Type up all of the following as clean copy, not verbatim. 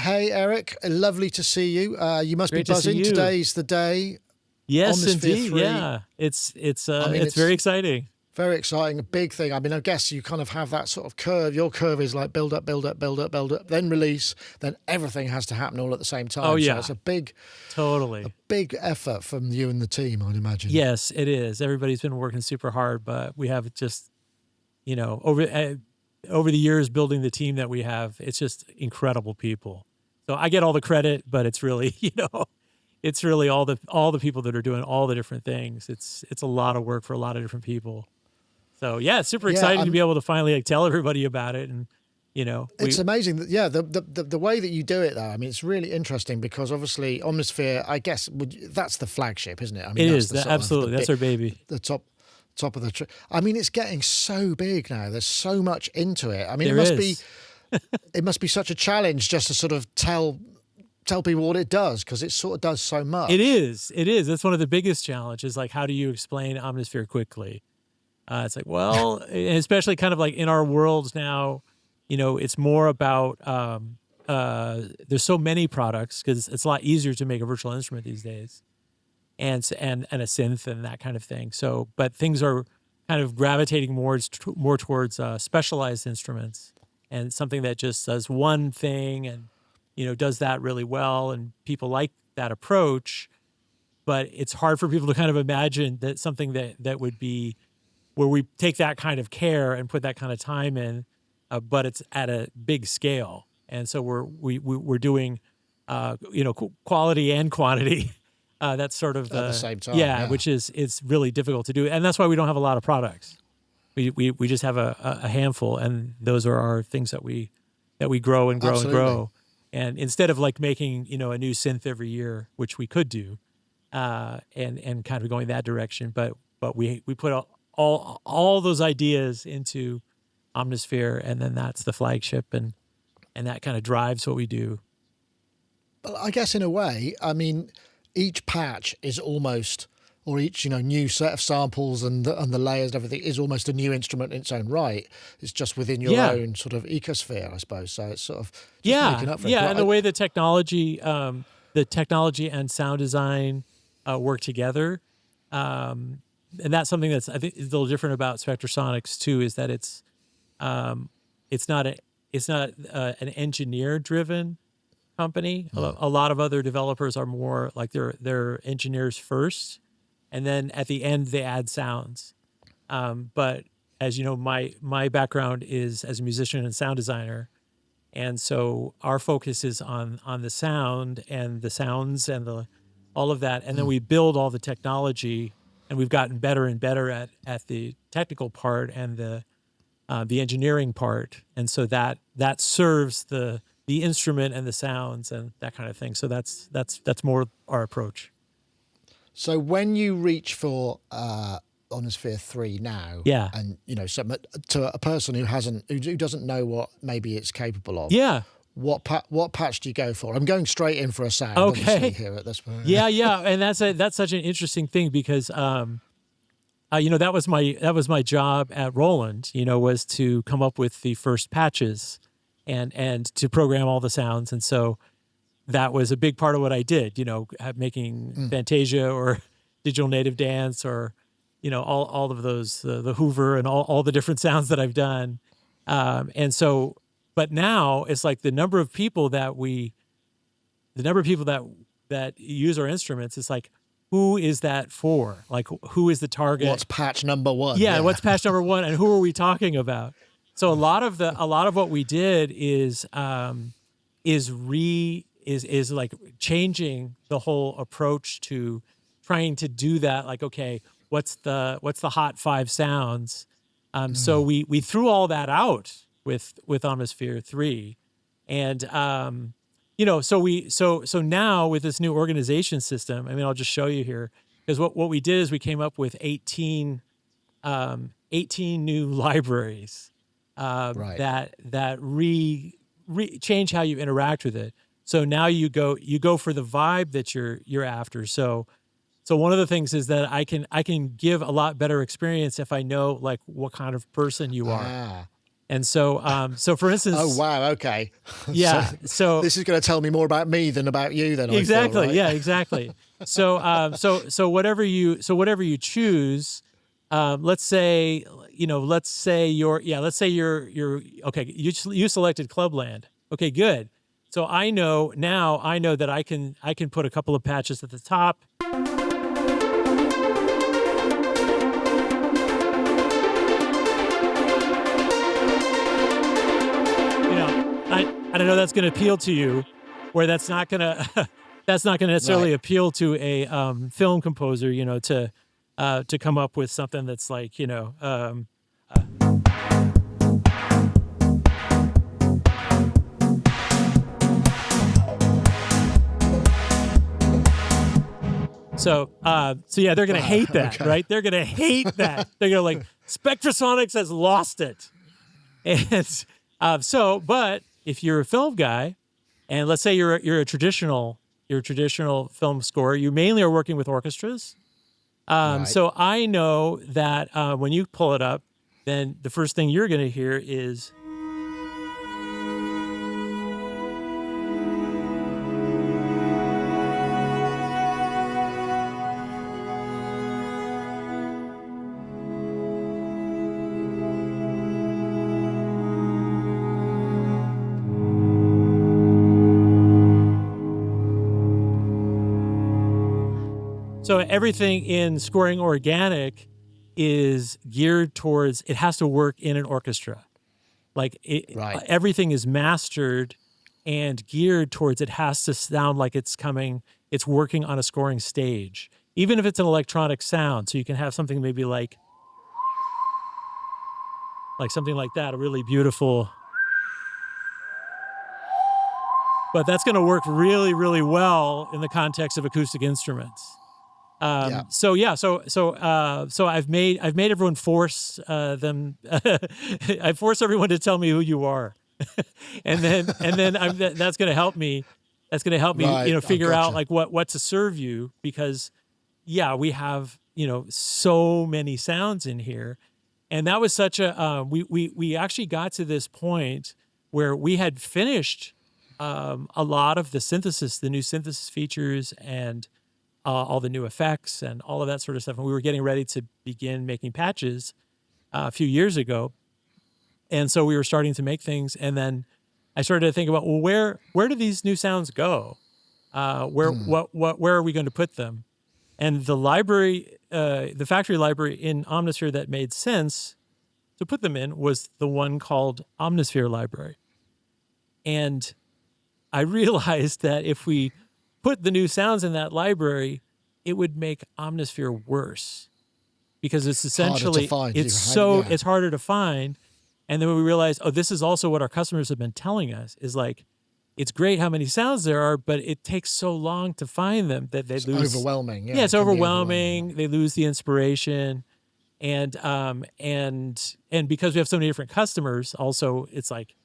Hey, Eric, lovely to see you. You must Great be to see buzzing. you. Today's the day. Yes, Omnisphere indeed. 3. Yeah, it's I mean, it's very it's exciting. very exciting, a big thing. I mean, I guess you kind of have that sort of curve. Your curve is like build up, build up, build up, build up, then release, then everything has to happen all at the same Oh time. So yeah, it's a totally. big effort from you and the team, I'd imagine. Yes, it is. Everybody's been working super hard, but we have just over the years building the team that we have. It's just incredible people. So I get all the credit, but it's really it's really all the people that are doing all the different things. It's a lot of work for a lot of different people. So yeah, it's super Yeah, exciting to be able to finally tell everybody about it, and it's amazing that the way that you do it though. I mean, it's really interesting because obviously Omnisphere, I guess, that's the flagship, isn't it? I mean, it that's is the sort absolutely of that's our baby. the top of the tree. I mean, it's getting so big now. There's so much into it. I mean, There is. it must be such a challenge just to sort of tell people what it does, because it sort of does so much. It is. It is. That's one of the biggest challenges. Like, how do you explain Omnisphere quickly? It's like, well, and especially kind of like in our worlds now, it's more about there's so many products because it's a lot easier to make a virtual instrument these days, and a synth and that kind of thing. So, but things are kind of gravitating more towards specialized instruments and something that just does one thing and does that really well, and people like that approach. But it's hard for people to kind of imagine that something that would be where we take that kind of care and put that kind of time in, but it's at a big scale. And so we're doing, quality and quantity. That's sort of At the same time, yeah, which is it's really difficult to do, and that's why we don't have a lot of products. We just have a handful, and those are our things that we grow and grow Absolutely. and grow. And instead of like making a new synth every year, which we could do, and kind of going that direction, but we put all those ideas into Omnisphere, and then that's the flagship, and that kind of drives what we do. But I guess in a way, I mean, each patch is almost, or each new set of samples and the layers and everything is almost a new instrument in its own right. It's just within your own sort of ecosphere, I suppose. So it's sort of just making up for it. And the way the technology and sound design work together, and that's something that's I think is a little different about Spectrasonics too, is that it's not an engineer driven company. A lot of other developers are more like they're engineers first, and then at the end they add sounds. But as you know, my background is as a musician and sound designer, and so our focus is on the sound and the sounds and all of that, and then we build all the technology, and we've gotten better and better at the technical part and the engineering part, and so that serves the instrument and the sounds and that kind of thing. So that's more our approach. So when you reach for Omnisphere 3 now, Yeah. and to a person who doesn't know what maybe it's capable of, Yeah. what patch do you go for? I'm going straight in for a sound. Okay. Obviously, here at this point. Yeah, and that's such an interesting thing because that was my job at Roland. Was to come up with the first patches and to program all the sounds, and so that was a big part of what I did. Making Fantasia or Digital Native Dance or all of those the Hoover and all the different sounds that I've done, and so. But now it's like the number of people that use our instruments. It's like, who is that for? Like, who is the target? What's patch number 1? Yeah, what's patch number 1, and who are we talking about? So a lot of what we did is like changing the whole approach to trying to do that. Like, okay, what's the hot 5 sounds? So we threw all that out with Omnisphere 3, and so now with this new organization system, I mean, I'll just show you here, because what we did is we came up with 18 new libraries that change how you interact with it. So now you go for the vibe that you're after. So one of the things is that I can give a lot better experience if I know like what kind of person you are. And so, so for instance, Oh wow, okay. yeah. So this is going to tell me more about me than about you. Then exactly, I feel, right? yeah, exactly. So whatever you choose, let's say you're okay. You selected Clubland. Okay, good. So I know that I can put a couple of patches at the top. I don't know that's going to appeal to you, where that's not going to necessarily appeal to a film composer, to come up with something that's like, So yeah, they're going to hate that, okay. Right? They're going to hate that. They're going to like, Spectrasonics has lost it. And but if you're a film guy, and let's say you're a traditional film scorer, you mainly are working with orchestras. Right. So I know that when you pull it up, then the first thing you're going to hear is. So everything in scoring organic is geared towards, it has to work in an orchestra. Like everything is mastered and geared towards, it has to sound like it's working on a scoring stage, even if it's an electronic sound. So you can have something maybe like something like that, a really beautiful, but that's going to work really, really well in the context of acoustic instruments. So I've made everyone force them. I force everyone to tell me who you are, and then that's going to help me. That's going to help me, figure out like what to serve you, because we have, so many sounds in here, and that was such a we actually got to this point where we had finished a lot of the new synthesis features, and all the new effects and all of that sort of stuff. And we were getting ready to begin making patches a few years ago. And so we were starting to make things. And then I started to think about, well, where do these new sounds go? Where are we going to put them? And the library, the factory library in Omnisphere that made sense to put them in was the one called Omnisphere Library. And I realized that if we put the new sounds in that library, it would make Omnisphere worse, because it's essentially it's harder to find. And then we realized, this is also what our customers have been telling us, is like, it's great how many sounds there are, but it takes so long to find them that they lose. Overwhelming. Yeah, it's overwhelming. They lose the inspiration, and because we have so many different customers, also it's like,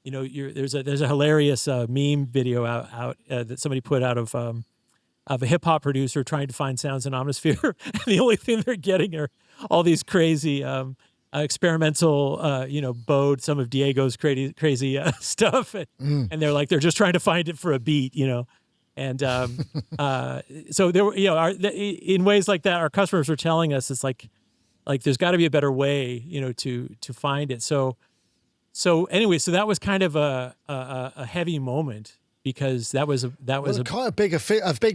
there's a hilarious meme video out that somebody put out of a hip hop producer trying to find sounds in Omnisphere, and the only thing they're getting are all these crazy experimental, Bode, some of Diego's crazy stuff, and they're just trying to find it for a beat, and so there were, in ways like that, our customers were telling us it's like there's got to be a better way, to find it. So anyway, so that was kind of a heavy moment, because that was quite a big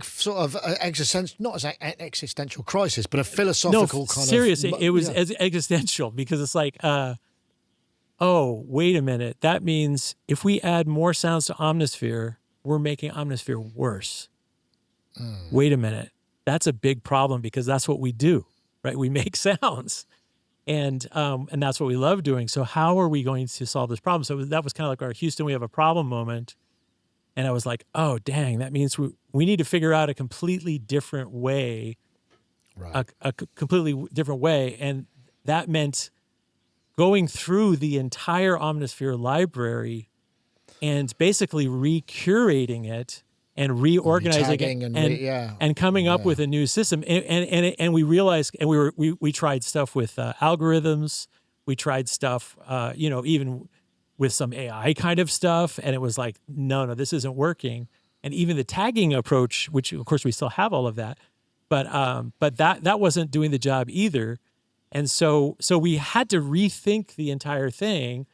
sort of existential, not as an existential crisis, but a philosophical kind serious, of. It was existential, because it's like, oh, wait a minute. That means if we add more sounds to Omnisphere, we're making Omnisphere worse. Wait a minute. That's a big problem, because that's what we do, right? We make sounds. And that's what we love doing. So how are we going to solve this problem? So that was kind of like our Houston, we have a problem moment. And I was like, oh, dang, that means we need to figure out a completely different way, a completely different way. And that meant going through the entire Omnisphere library and basically recurating it and reorganizing it and coming up with a new system. And we realized, and we tried stuff with algorithms. We tried stuff, even with some AI kind of stuff, and it was like, no, this isn't working. And even the tagging approach, which of course we still have all of that, but that wasn't doing the job either. And so we had to rethink the entire thing.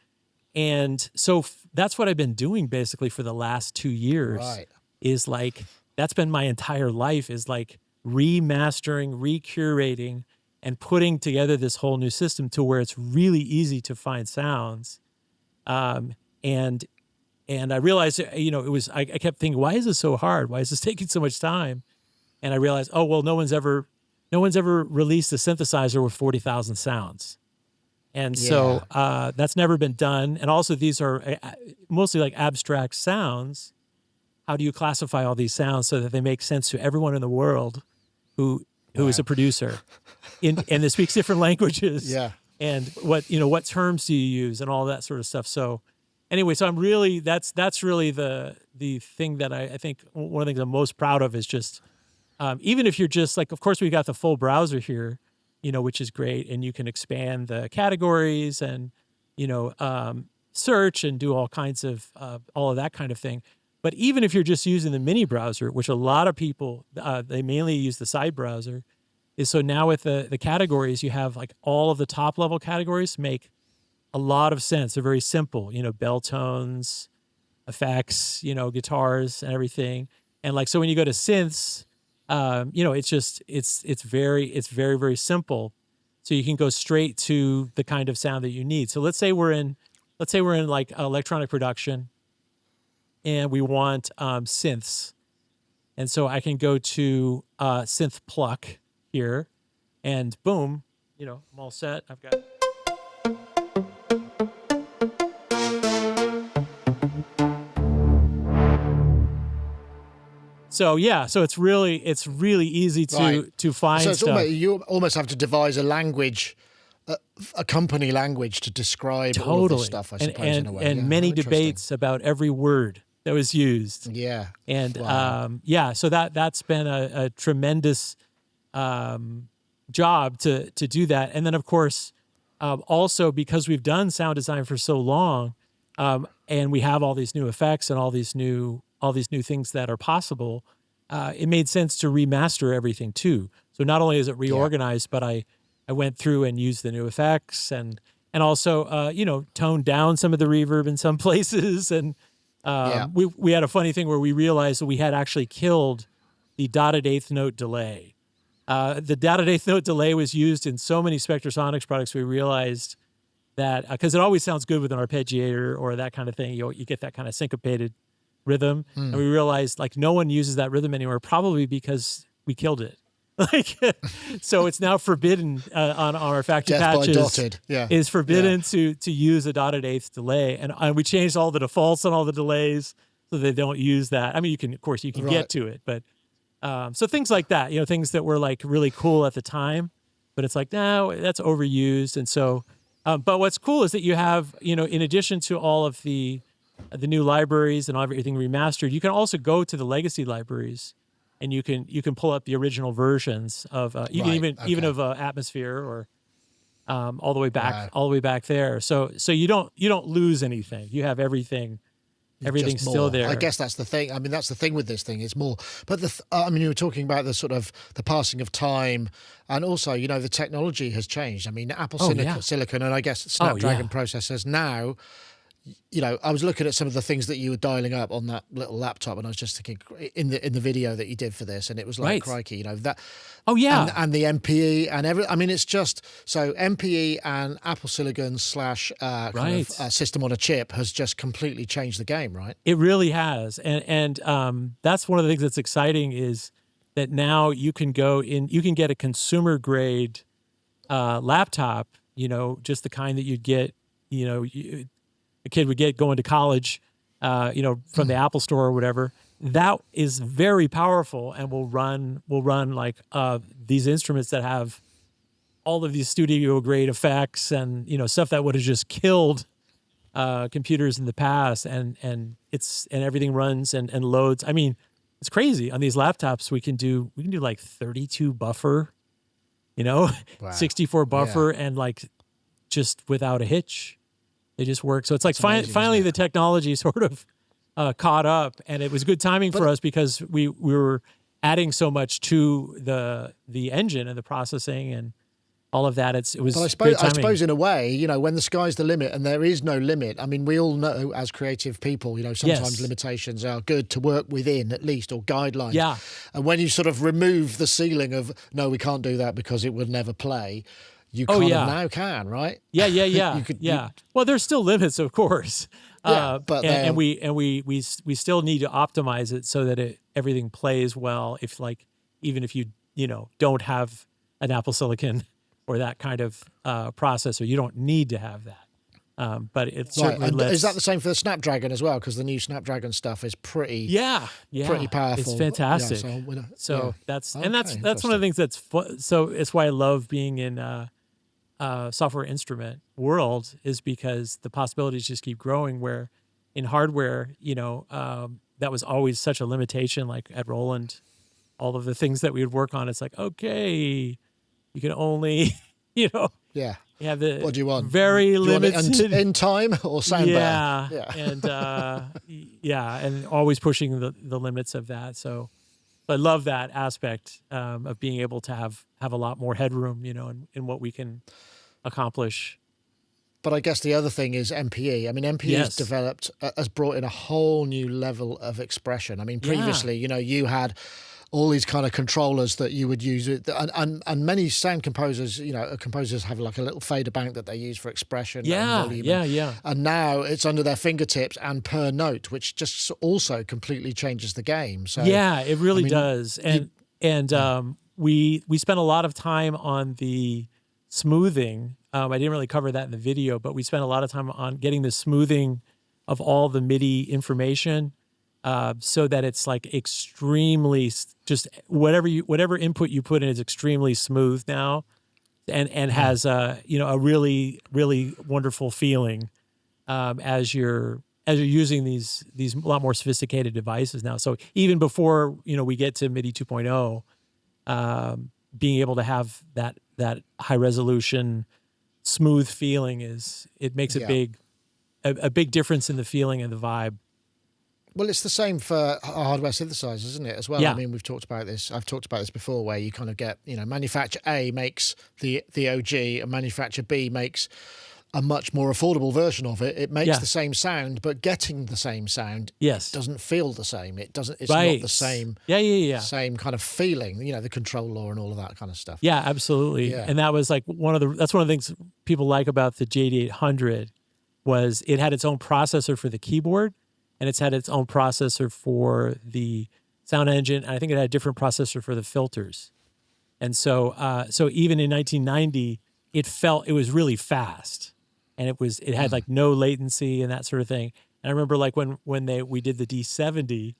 And so that's what I've been doing basically for the last 2 years. Right. Is like, that's been my entire life, is like remastering, recurating, and putting together this whole new system to where it's really easy to find sounds. And I realized, I kept thinking, why is this so hard? Why is this taking so much time? And I realized, oh, well, no one's ever released a synthesizer with 40,000 sounds. And so that's never been done. And also these are mostly like abstract sounds. How do you classify all these sounds so that they make sense to everyone in the world who is a producer and that speaks different languages? Yeah. And what terms do you use and all that sort of stuff. So anyway, so I'm really, that's really the thing that I think one of the things I'm most proud of is just, even if you're just like, of course we've got the full browser here, which is great. And you can expand the categories and, search and do all kinds of, all of that kind of thing. But even if you're just using the mini browser, which a lot of people, they mainly use the side browser, is so now with the categories, you have like all of the top level categories make a lot of sense. They're very simple, bell tones, effects, guitars and everything. And like, so when you go to synths, it's very, very simple. So you can go straight to the kind of sound that you need. So let's say we're in like electronic production and we want synths. And so I can go to synth pluck here and boom, I'm all set. I've got. So it's really easy to find so it's stuff. You almost have to devise a language, a company language to describe all of this stuff, I suppose, in a way. And many debates about every word that was used. Yeah. And wow. So that's been a tremendous job to do that. And then of course, also because we've done sound design for so long, and we have all these new effects and all these new things that are possible, it made sense to remaster everything too. So not only is it reorganized, but I went through and used the new effects and also, toned down some of the reverb in some places. And we had a funny thing where we realized that we had actually killed the dotted eighth note delay. The dotted eighth note delay was used in so many Spectrasonics products. We realized that because it always sounds good with an arpeggiator or that kind of thing, you get that kind of syncopated rhythm. And we realized like no one uses that rhythm anymore, probably because we killed it. Like, so it's now forbidden on our factory Death patches. by dotted. Yeah. Is forbidden to use a dotted eighth delay, and we changed all the defaults on all the delays so they don't use that. I mean, you can get to it, but so things like that, things that were like really cool at the time, but it's like no, that's overused. And so, but what's cool is that you have in addition to all of the new libraries and everything remastered, you can also go to the legacy libraries. And you can pull up the original versions of even of Atmosphere or all the way back there. So you don't lose anything. You have everything. Everything's still there. I guess that's the thing. I mean, that's the thing with this thing. It's more. But you were talking about the sort of the passing of time, and also the technology has changed. I mean, Apple Silicon and I guess Snapdragon processors now. I was looking at some of the things that you were dialing up on that little laptop, and I was just thinking in the video that you did for this, and it was like crikey, that. Oh yeah, and the MPE and I mean, it's just so MPE and Apple Silicon / system on a chip has just completely changed the game, right? It really has, and that's one of the things that's exciting is that now you can get a consumer grade laptop, just the kind that you'd get, a kid would get going to college, from the Apple Store or whatever. That is very powerful and will run like these instruments that have all of these studio grade effects and stuff that would have just killed computers in the past. And everything runs and loads. I mean, it's crazy. On these laptops, we can do like 32 buffer, 64 buffer and like just without a hitch. They just work. So it's like amazing, finally isn't it? the technology sort of caught up, and it was good timing for us because we were adding so much to the engine and the processing and all of that. It was But great I timing. suppose in a way, you know, when the sky's the limit and there is no limit, I mean, we all know as creative people, you know, sometimes Yes. limitations are good to work within at least, or guidelines. Yeah. And when you sort of remove the ceiling of, no, we can't do that because it would never play, you Oh, kind yeah. of now can, right? Yeah. You could- Yeah. Well, there's still limits, of course. Yeah, but and they're- we still need to optimize it so that everything plays well. If even if you don't have an Apple Silicon or that kind of processor, you don't need to have that. But it Right. certainly And lets. is that the same for the Snapdragon as well? Because the new Snapdragon stuff is pretty pretty powerful. It's fantastic. Yeah, So yeah. that's Okay, that's one of the things that's so it's why I love being in software instrument world, is because the possibilities just keep growing. Where in hardware, that was always such a limitation. Like at Roland, all of the things that we would work on, it's like, okay, you can only you Yeah. have the What do you want? very Do you want it limited in time or sound yeah, better? yeah, and always pushing the limits of that. So I love that aspect of being able to have a lot more headroom, in what we can accomplish. But I guess the other thing is MPE. I mean, MPE Yes. has brought in a whole new level of expression. I mean, previously, you had all these kind of controllers that you would use, and many sound composers, composers have like a little fader bank that they use for expression. Yeah, and volume. yeah. And now it's under their fingertips and per note, which just also completely changes the game. So Yeah, it really I mean, does. And we spent a lot of time on the smoothing. I didn't really cover that in the video, but we spent a lot of time on getting the smoothing of all the MIDI information, so that it's like extremely, just whatever input you put in is extremely smooth now, and has a really, really wonderful feeling as you're using these a lot more sophisticated devices now. So even before we get to MIDI 2.0, being able to have that high resolution smooth feeling makes a big difference in the feeling and the vibe. Well, it's the same for hardware synthesizers, isn't it, as well? Yeah. I mean, we've talked about this. I've talked about this before, where you kind of get, manufacturer A makes the OG, and manufacturer B makes a much more affordable version of it. It makes the same sound, but getting the same sound doesn't feel the same. It doesn't. It's not the same. Yeah. Same kind of feeling. The control law and all of that kind of stuff. Yeah, absolutely. Yeah. And that was like that's one of the things people like about the JD800 was it had its own processor for the keyboard, and it's had its own processor for the sound engine. And I think it had a different processor for the filters. And so even in 1990, it was really fast, and it had like no latency and that sort of thing. And I remember like when we did the D70,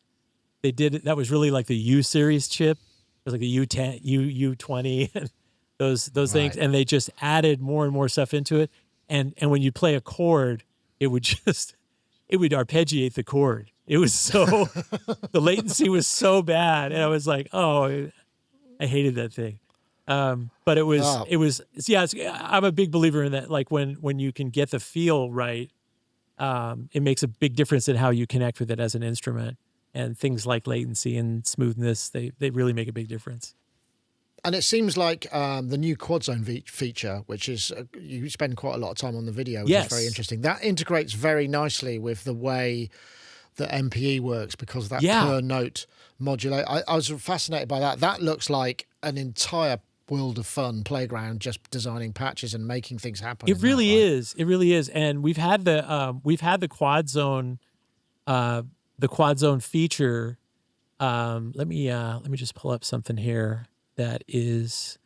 that was really like the U series chip. It was like the U10, U20, and those things, and they just added more and more stuff into it. And when you play a chord, it would arpeggiate the chord. It was so the latency was so bad, and I was like, oh, I hated that thing. But it was I'm a big believer in that. Like when you can get the feel right, it makes a big difference in how you connect with it as an instrument. And things like latency and smoothness, they really make a big difference. And it seems like the new Quadzone feature, which is you spend quite a lot of time on the video, which is very interesting. That integrates very nicely with the way that MPE works, because of that per note modulate. I was fascinated by that. That looks like an entire world of fun playground, just designing patches and making things happen. It really is. It really is. And we've had the Quadzone feature. Let me just pull up something here that is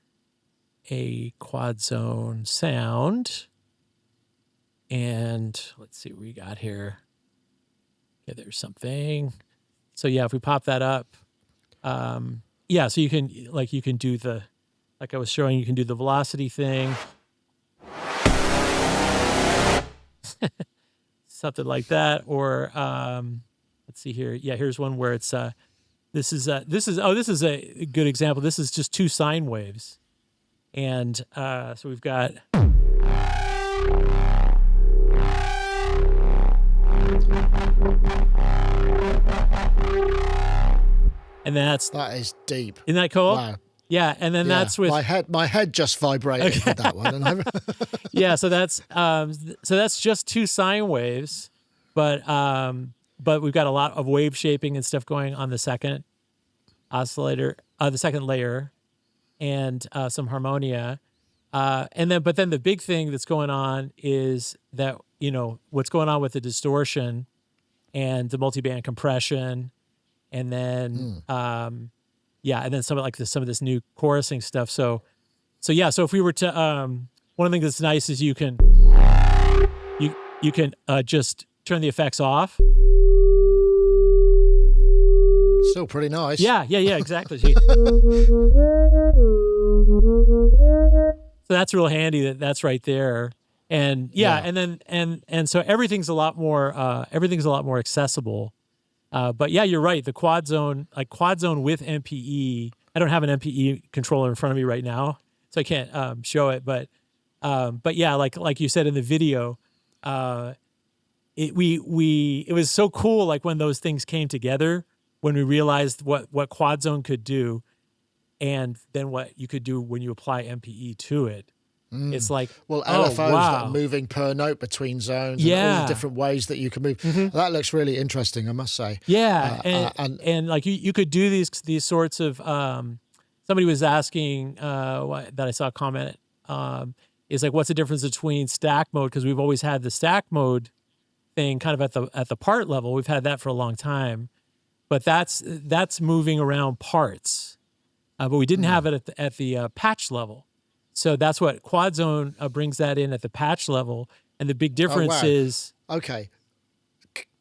a Quadzone sound. And let's see what we got here. Yeah, there's something. So yeah, if we pop that up, so you can do like I was showing, you can do the velocity thing. Something like that. Or let's see here. Yeah, here's one where it's this is a good example. This is just two sine waves. And so we've got and that's That is deep. isn't that cool? Wow. Yeah, and then Yeah. that's with my head just vibrated with that one. And yeah. So that's just 2 sine waves, but we've got a lot of wave shaping and stuff going on the second oscillator, the second layer, and some harmonia. But then the big thing that's going on is that, what's going on with the distortion and the multiband compression, and then, and then some of this new chorusing stuff. So if we were to, one of the things that's nice is you can just turn the effects off. still pretty nice. Yeah, exactly. So that's real handy that's right there. And and so everything's a lot more accessible. But yeah, you're right. The Quadzone with MPE. I don't have an MPE controller in front of me right now, so I can't show it. But yeah, like you said in the video, it was so cool. Like when those things came together, when we realized what Quadzone could do, and then what you could do when you apply MPE to it. It's like, LFOs that wow. are moving per note between zones, and all the different ways that you can move. That looks really interesting, I must say. Yeah, and like you could do these sorts of. Somebody was asking that I saw a comment is like, what's the difference between stack mode? Because we've always had the stack mode thing kind of at the part level. We've had that for a long time, but that's moving around parts. But we didn't have it at the patch level. So that's what Quadzone brings that in at the patch level. And the big difference is... Okay.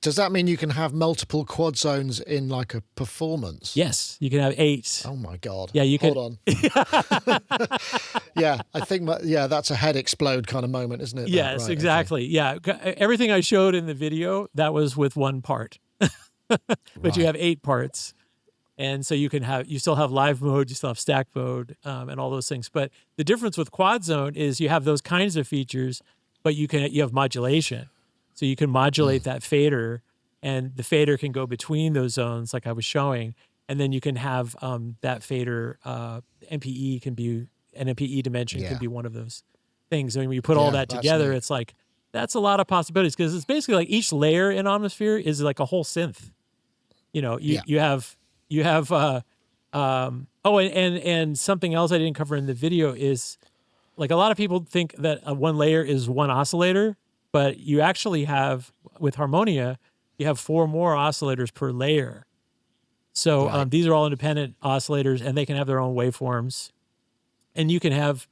Does that mean you can have multiple quad zones in like a performance? Yes, you can have 8. Oh my God. Yeah, you can. Hold on. Yeah, I think, that's a head explode kind of moment, isn't it? Yes, right, exactly. Okay. Yeah, everything I showed in the video, that was with one part. But you have 8 parts. And so you still have live mode, you still have stack mode, and all those things. But the difference with Quadzone is you have those kinds of features, but you have modulation. So you can modulate that fader, and the fader can go between those zones, like I was showing. And then you can have that fader, MPE can be, an MPE dimension can be one of those things. I mean, when you put all that together, it's like, that's a lot of possibilities, because it's basically like each layer in Omnisphere is like a whole synth. You have and something else I didn't cover in the video is, like, a lot of people think that one layer is one oscillator, but you actually have, with Harmonia, you have 4 more oscillators per layer. So these are all independent oscillators, and they can have their own waveforms. And you can have,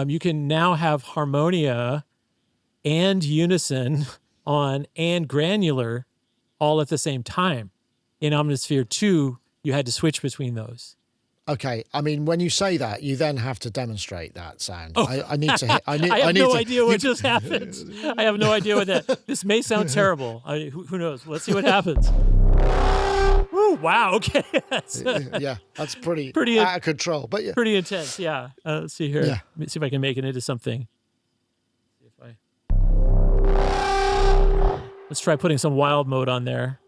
you can now have Harmonia and unison on and granular all at the same time. In Omnisphere 2, you had to switch between those. Okay, I mean, when you say that, you then have to demonstrate that sound. Oh. I need to. I have no idea what just happened. I have no idea what that. This may sound terrible. Who knows? Let's see what happens. Ooh, wow. Okay. That's pretty out of control, but pretty intense. Yeah. Let's see here. Yeah. Let me see if I can make it into something. Let's try putting some wild mode on there,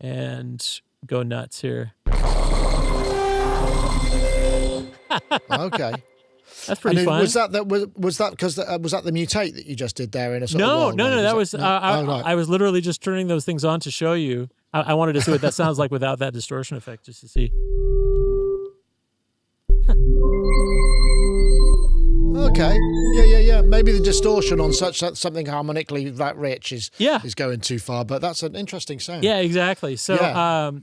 and go nuts here. Okay, that's pretty fun. Was that because was that the mutate that you just did there in a sort of no? That was I was literally just turning those things on to show you. I wanted to see what that sounds like without that distortion effect, just to see. Okay. Yeah. Maybe the distortion on something harmonically that rich is going too far, but that's an interesting sound. Yeah, exactly. So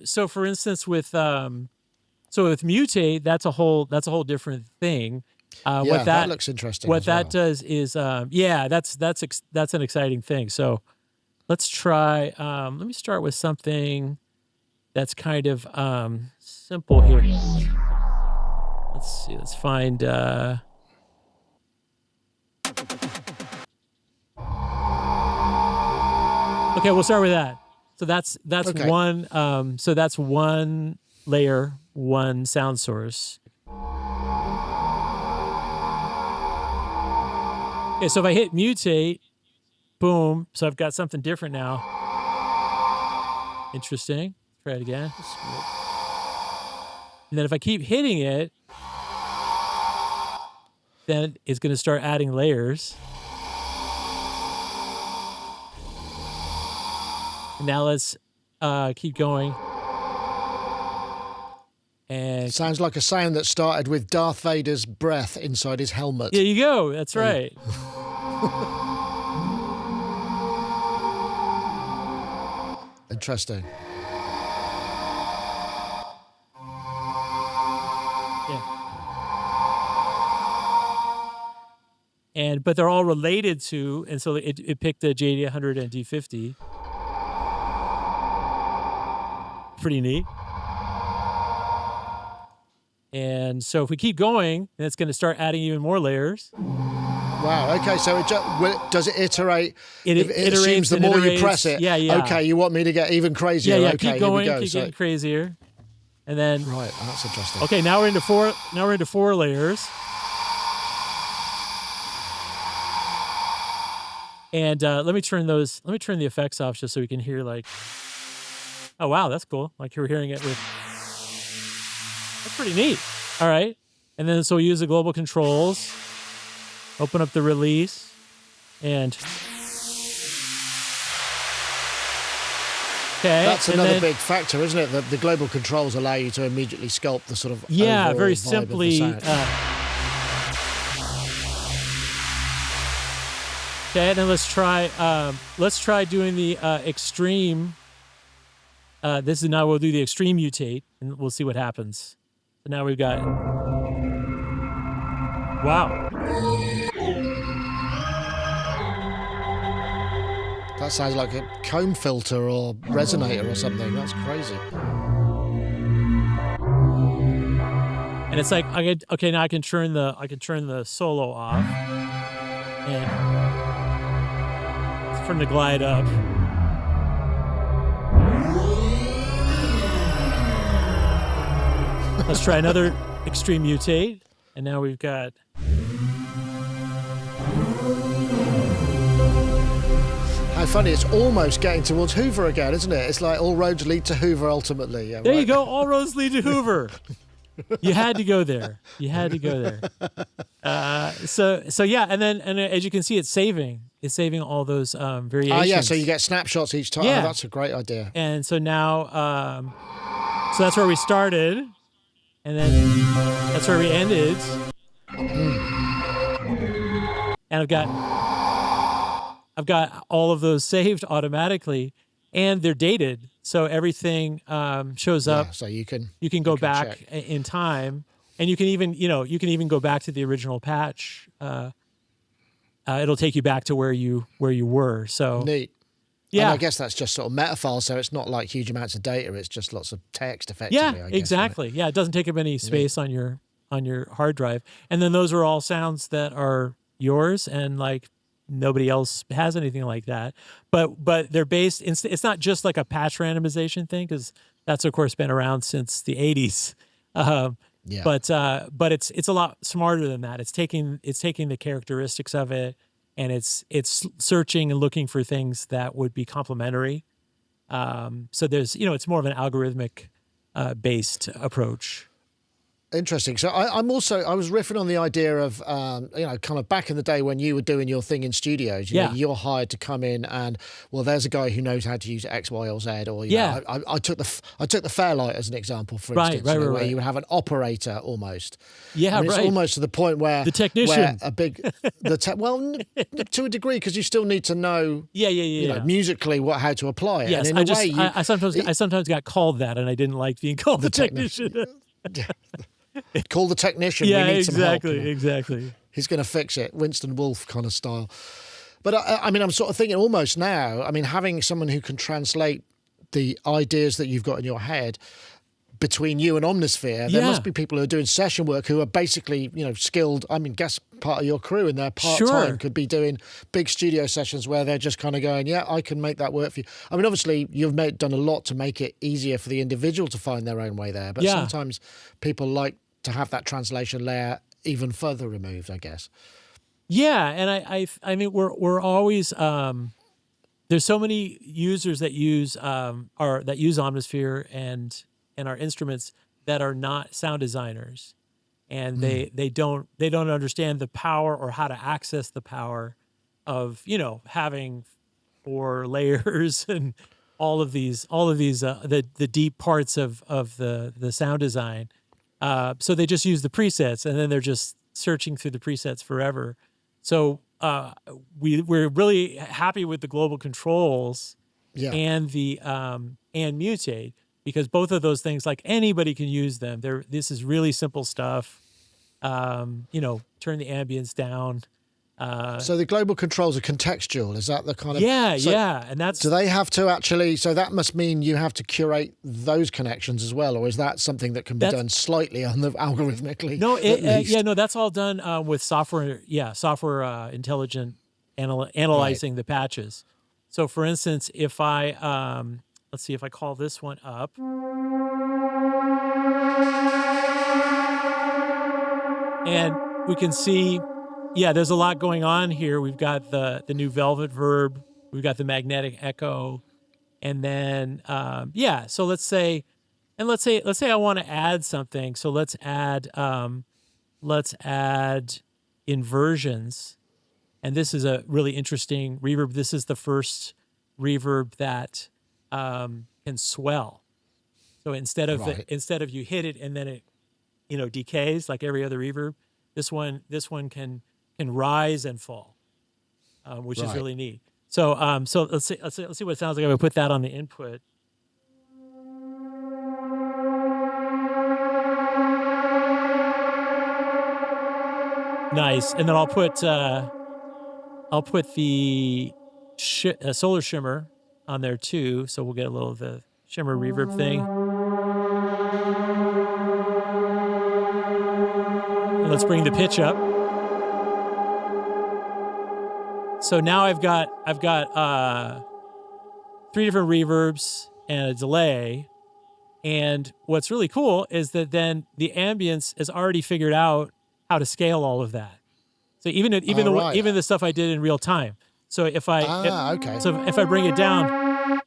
so for instance with Mutate, that's a whole different thing. That looks interesting. What that does is that's an exciting thing. So let's try. Let me start with something that's kind of simple here. Let's see. Let's find. Okay, we'll start with that. So that's okay. one. So that's one layer, one sound source. Okay, so if I hit mutate, boom. So I've got something different now. Interesting. Try it again. And then if I keep hitting it, then it's going to start adding layers. And now let's keep going. And sounds like a sound that started with Darth Vader's breath inside his helmet. There you go. That's right. Interesting. But they're all related to, and so it picked the JD100 and D50. Pretty neat. And so if we keep going, then it's going to start adding even more layers. Wow. Okay. So does it iterate? It assumes the more you press it. Yeah. Okay. You want me to get even crazier? Yeah. Okay, keep going. Here we go. Keep getting crazier. And then right. Oh, that's interesting. Okay. Now we're into four. Now we're into 4 layers. And let me turn the effects off just so we can hear like. Oh wow, that's cool. Like you're hearing it with. That's pretty neat. All right. And then so we use the global controls, open up the release, and okay. That's another big factor, isn't it? The global controls allow you to immediately sculpt the sort of very simply. Okay, and then let's try doing the extreme. This is now we'll do the extreme mutate, and we'll see what happens. So now we've got. Wow. That sounds like a comb filter or resonator or something. That's crazy. And it's like okay, now I can turn the solo off, and turn the glide up. Let's try another extreme mutate, and now we've got. How funny! It's almost getting towards Hoover again, isn't it? It's like all roads lead to Hoover ultimately. Yeah, there you go. All roads lead to Hoover. You had to go there. So yeah, and as you can see, it's saving all those variations. Oh yeah, so you get snapshots each time. Yeah. Oh, that's a great idea. And so now, so that's where we started, and then that's where we ended. And I've got all of those saved automatically, and they're dated, so everything shows up. So you can go back in time, and you can even go back to the original patch. It'll take you back to where you were. So neat. Yeah, and I guess that's just sort of metaphor, so it's not like huge amounts of data. It's just lots of text, effectively. Yeah, I guess, exactly. right? Yeah, it doesn't take up any space on your hard drive, and then those are all sounds that are yours, and like nobody else has anything like that. But they're based. It's not just like a patch randomization thing, because that's of course been around since the 80s. Yeah. But it's a lot smarter than that. It's taking the characteristics of it, and it's searching and looking for things that would be complementary. So there's it's more of an algorithmic based approach. Interesting. So I was riffing on the idea of, kind of back in the day when you were doing your thing in studios, you know, you're hired to come in and, well, there's a guy who knows how to use X, Y, or Z. Or, I took the Fairlight as an example, for instance, where you would have an operator almost. Yeah, and it's almost to the point where the technician, to a degree, because you still need to know, musically how to apply it. Yes, and I sometimes got called that, and I didn't like being called the technician. Call the technician. Yeah, we need some help. Exactly. He's going to fix it, Winston Wolfe kind of style. But I'm sort of thinking almost now. I mean, having someone who can translate the ideas that you've got in your head between you and Omnisphere, there must be people who are doing session work who are basically, skilled. I mean, guess part of your crew in their part-time could be doing big studio sessions where they're just kind of going, yeah, I can make that work for you. I mean, obviously, you've done a lot to make it easier for the individual to find their own way there. But sometimes people like to have that translation layer even further removed, I guess. Yeah, and I mean, we're always there's so many users that use Omnisphere and our instruments that are not sound designers, and they don't understand the power or how to access the power of having 4 layers and all of these the deep parts of the sound design. So they just use the presets, and then they're just searching through the presets forever. So we're really happy with the global controls and the and Mutate, because both of those things, like, anybody can use them. This is really simple stuff. Turn the ambience down. So the global controls are contextual. Is that the kind of... and that's... Do they have to actually... So that must mean you have to curate those connections as well, or is that something that can be done slightly on the algorithmically? No, that's all done with software. Yeah, software intelligent analyzing the patches. So, for instance, if I let's see if I call this one up. And we can see, there's a lot going on here. We've got the new velvet verb, we've got the magnetic echo, and then so let's say I want to add something. So let's add inversions, and this is a really interesting reverb. This is the first reverb that can swell. So instead of you hit it and then it decays like every other reverb, this one can rise and fall, which is really neat. So let's see what it sounds like. I'm gonna put that on the input. Nice, and then I'll put the solar shimmer on there too, so we'll get a little of the shimmer reverb thing. And let's bring the pitch up. So now I've got 3 different reverbs and a delay. And what's really cool is that then the ambience has already figured out how to scale all of that. So even the stuff I did in real time. So if I if I bring it down,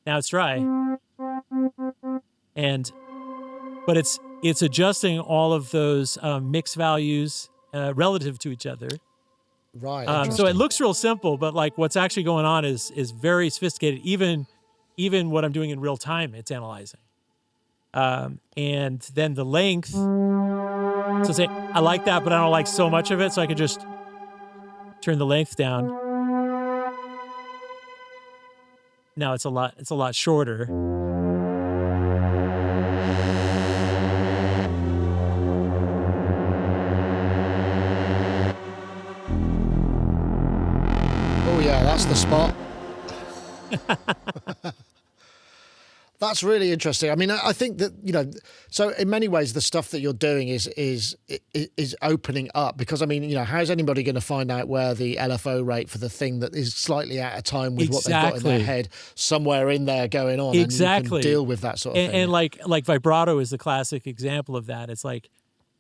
now it's dry. But it's adjusting all of those mix values relative to each other. Right. So it looks real simple, but like what's actually going on is very sophisticated. Even what I'm doing in real time, it's analyzing. And then the length. So say I like that, but I don't like so much of it, so I could just turn the length down. Now it's a lot shorter. Oh yeah, that's the spot. That's really interesting. I mean, I think that, so in many ways, the stuff that you're doing is opening up, because, I mean, how's anybody going to find out where the LFO rate for the thing that is slightly out of time with what they've got in their head somewhere in there going on? Exactly. And you can deal with that sort of thing. And like vibrato is the classic example of that. It's like,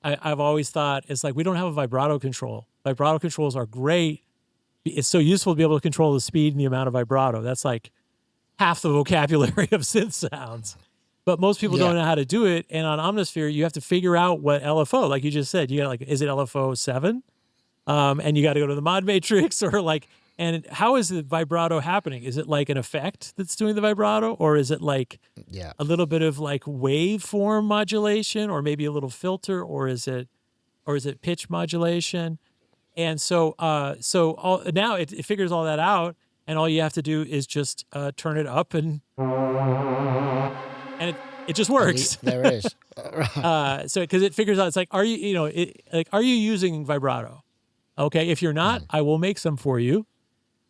I've always thought, it's like, we don't have a vibrato control. Vibrato controls are great. It's so useful to be able to control the speed and the amount of vibrato. That's like half the vocabulary of synth sounds, but most people don't know how to do it. And on Omnisphere, you have to figure out what LFO, like you just said, you got is it LFO 7? And you got to go to the mod matrix and how is the vibrato happening? Is it like an effect that's doing the vibrato, or is it like a little bit of like waveform modulation, or maybe a little filter, or is it pitch modulation? And so now it figures all that out. And all you have to do is just turn it up, and it just works. There it is. So because it figures out, it's like, are you using vibrato? Okay, if you're not, I will make some for you,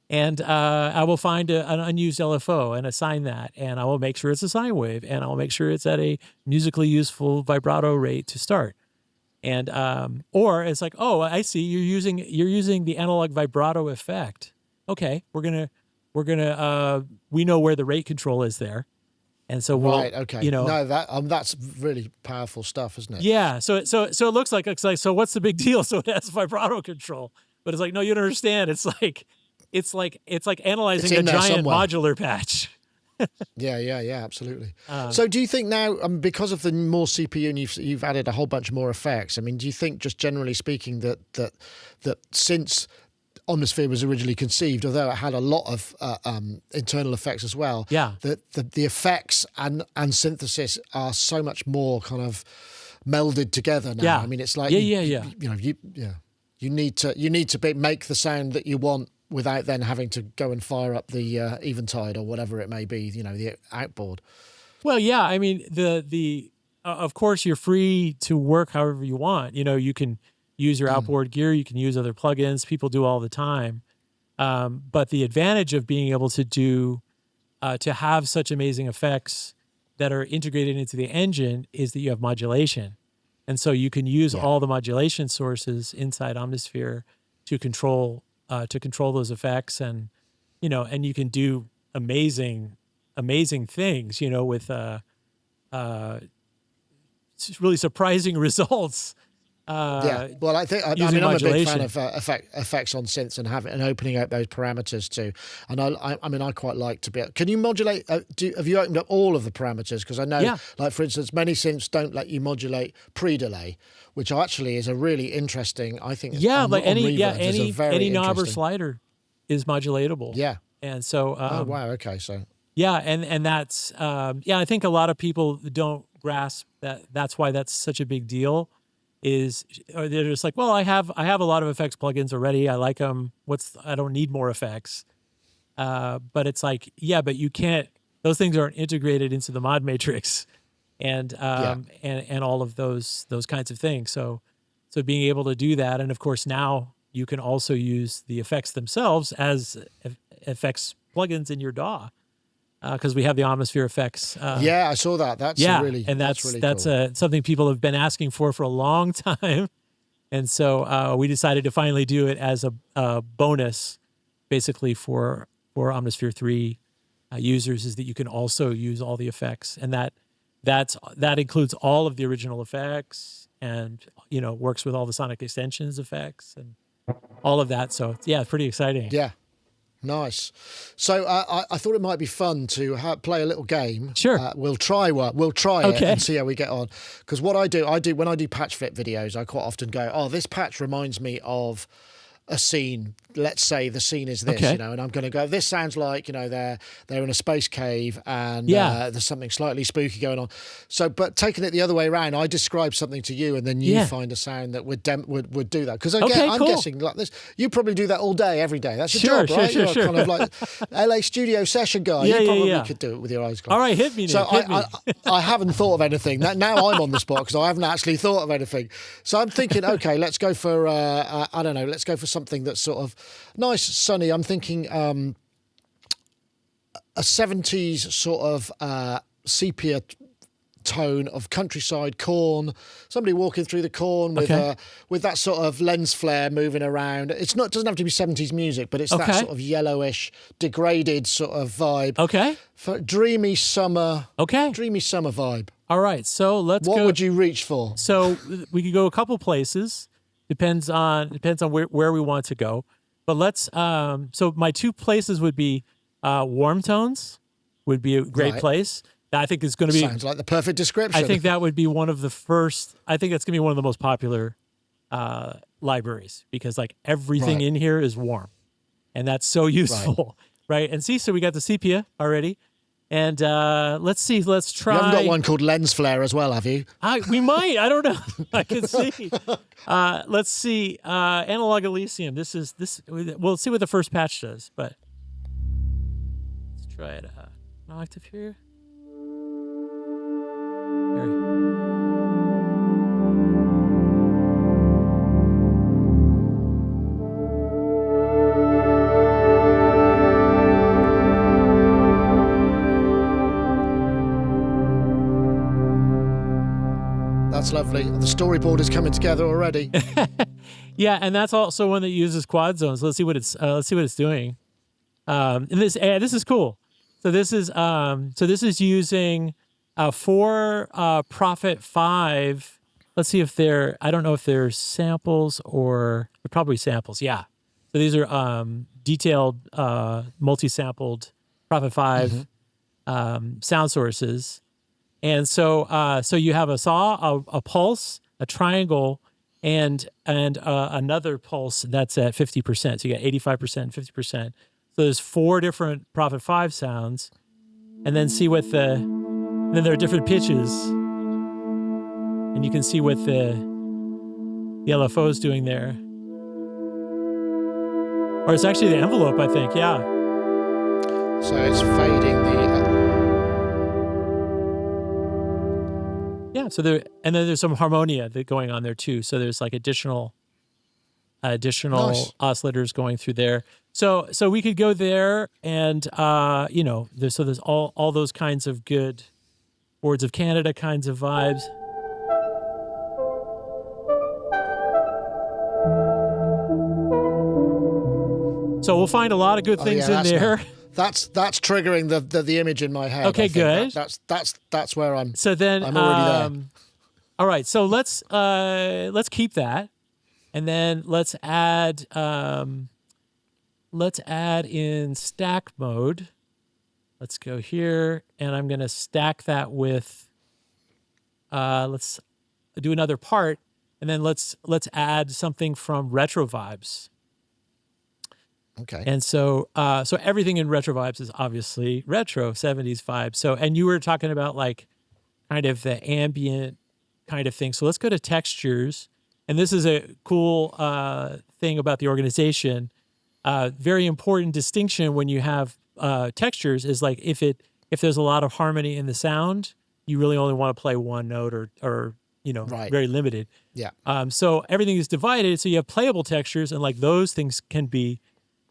and I will find an unused LFO and assign that, and I will make sure it's a sine wave, and I'll make sure it's at a musically useful vibrato rate to start. And or it's like, oh, I see, you're using the analog vibrato effect. Okay, we're gonna we know where the rate control is there, and so we'll No, that's really powerful stuff, isn't it? Yeah. So it looks like so what's the big deal? So it has vibrato control, but it's like, no, you don't understand. It's like it's like analyzing It's a in there giant somewhere. modular patch. Yeah, absolutely. So do you think now, because of the more CPU and you've added a whole bunch more effects, I mean, do you think, just generally speaking, that since Omnisphere was originally conceived, although it had a lot of internal effects as well, Yeah. that the effects and synthesis are so much more kind of melded together now? Yeah. I mean, it's like Yeah. you need to make the sound that you want without then having to go and fire up the Eventide or whatever it may be, the outboard. Well, yeah. I mean, the of course you're free to work however you want. You can use your outboard gear, you can use other plugins. People do all the time. But the advantage of being able to do to have such amazing effects that are integrated into the engine is that you have modulation, and so you can use all the modulation sources inside Omnisphere to control those effects, and and you can do amazing things, with really surprising results. Well, I think I'm a big fan of effects on synths and opening out those parameters too. And I quite like to be. Can you modulate? Have you opened up all of the parameters? Because I know, like for instance, many synths don't let you modulate pre-delay, which actually is a really interesting. I think. Like any knob or interesting. slider is modulatable. Yeah. And so. Oh wow. Okay. So. Yeah, and that's I think a lot of people don't grasp that. That's why that's such a big deal. Or they're just like, well, I have a lot of effects plugins already. I like them. I don't need more effects. But it's like, but you can't. Those things aren't integrated into the mod matrix, and all of those kinds of things. So being able to do that, and of course now you can also use the effects themselves as effects plugins in your DAW. Because we have the Omnisphere effects. I saw that. That's really cool. Something people have been asking for a long time, and so we decided to finally do it as a bonus, basically for Omnisphere 3 users, is that you can also use all the effects, and that includes all of the original effects, and works with all the Sonic Extensions effects and all of that. So it's pretty exciting. Yeah. Nice. So I thought it might be fun to play a little game. Sure. We'll try it and see how we get on. Because what I do when I do patch fit videos, I quite often go, oh, this patch reminds me of a scene. Let's say the scene is this, and I'm going to go, this sounds like, they're in a space cave and there's something slightly spooky going on. So, but taking it the other way around, I describe something to you and then you find a sound that would do that. Because I'm guessing like this, you probably do that all day, every day. That's your job, right? You're kind of like LA studio session guy. You probably could do it with your eyes closed. All right, hit me. So I haven't thought of anything. Now I'm on the spot because I haven't actually thought of anything. So I'm thinking, okay, let's go for, I don't know, let's go for something that's sort of nice, sunny. I'm thinking a 70s sort of sepia tone of countryside corn, somebody walking through the corn with that sort of lens flare moving around. It doesn't have to be 70s music, but it's that sort of yellowish, degraded sort of vibe. Okay. For dreamy summer. Okay. Dreamy summer vibe. All right. So let's go. What would you reach for? So we could go a couple places. Depends on where we want to go. But let's so my two places would be warm tones would be a great place. I think it's going to be sounds like the perfect description. I think that would be one of the first. I think that's going to be one of the most popular libraries because like everything in here is warm, and that's so useful, right? And so we got the sepia already, and let's see. Let's try. You haven't got one called lens flare as well, have you? We might. I don't know. I can see. Let's see. Analog Elysium. This. We'll see what the first patch does, but let's try it. No active here. That's lovely. The storyboard is coming together already. Yeah, and that's also one that uses Quadzone. So let's see what it's doing. And this is cool. So this is using 4 Prophet 5. Let's see if I don't know if they're samples or they're probably samples. Yeah. So these are detailed, multi-sampled Prophet 5 sound sources. And so you have a saw, a pulse, a triangle, and another pulse that's at 50%. So you got 85%, 50%. So there's 4 different Prophet 5 sounds, and then see what then there are different pitches, and you can see what the LFO is doing there. Or it's actually the envelope, I think. Yeah. So it's fading the. Yeah. So and then there's some harmonia going on there too. So there's like additional nice. Oscillators going through there. So we could go there, and there's all those kinds of good Boards of Canada kinds of vibes. So we'll find a lot of good things in there. That's triggering the image in my head. Okay, good. That's where I'm. So then I'm already there. All right, so let's keep that, and then let's add in stack mode. Let's go here, and I'm going to stack that with. Let's do another part, and then let's add something from Retro Vibes. Okay. And so everything in Retro Vibes is obviously retro 70s vibes. So, and you were talking about like kind of the ambient kind of thing. So let's go to textures. And this is a cool thing about the organization. Very important distinction when you have textures is like if there's a lot of harmony in the sound, you really only want to play one note or right. Very limited. Yeah. So everything is divided. So you have playable textures, and like those things can be